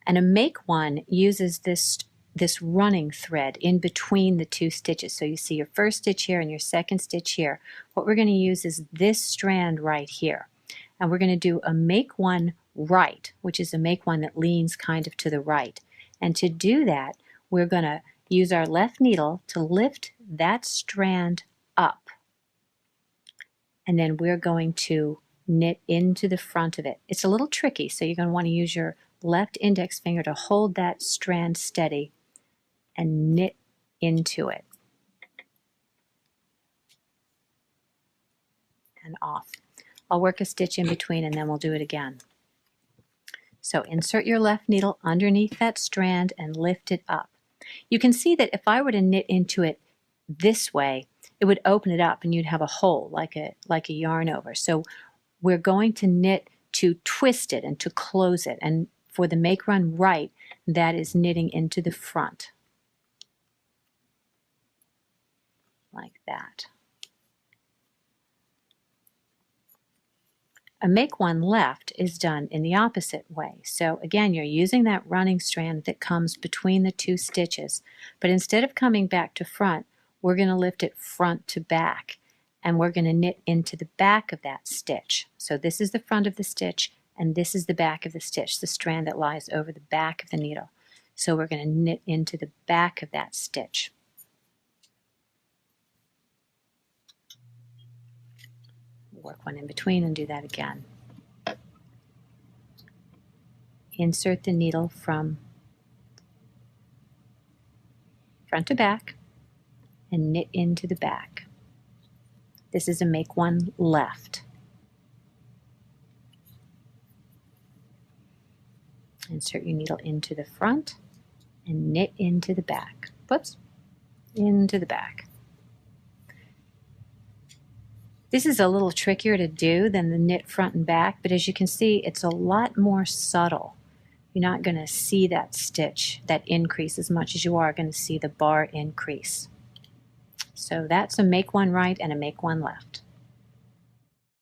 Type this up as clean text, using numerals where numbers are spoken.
And a make one uses this running thread in between the two stitches. So you see your first stitch here and your second stitch here. What we're going to use is this strand right here. And we're going to do a make one right, which is a make one that leans kind of to the right. And to do that, we're going to use our left needle to lift that strand up. And then we're going to knit into the front of it. It's a little tricky, so you're going to want to use your left index finger to hold that strand steady and knit into it. And off. I'll work a stitch in between and then we'll do it again. So insert your left needle underneath that strand and lift it up. You can see that if I were to knit into it this way, it would open it up and you'd have a hole like a yarn over. So we're going to knit to twist it and to close it. And for the make one right, that is knitting into the front. Like that. A make one left is done in the opposite way. So again, you're using that running strand that comes between the two stitches, but instead of coming back to front, we're going to lift it front to back, and we're going to knit into the back of that stitch. So this is the front of the stitch, and this is the back of the stitch, the strand that lies over the back of the needle. So we're going to knit into the back of that stitch. Work one in between and do that again. Insert the needle from front to back and knit into the back. This is a make one left. Insert your needle into the front and knit into the back. Whoops, into the back. This is a little trickier to do than the knit front and back, but as you can see, it's a lot more subtle. You're not going to see that stitch, that increase, as much as you are going to see the bar increase. So that's a make one right and a make one left.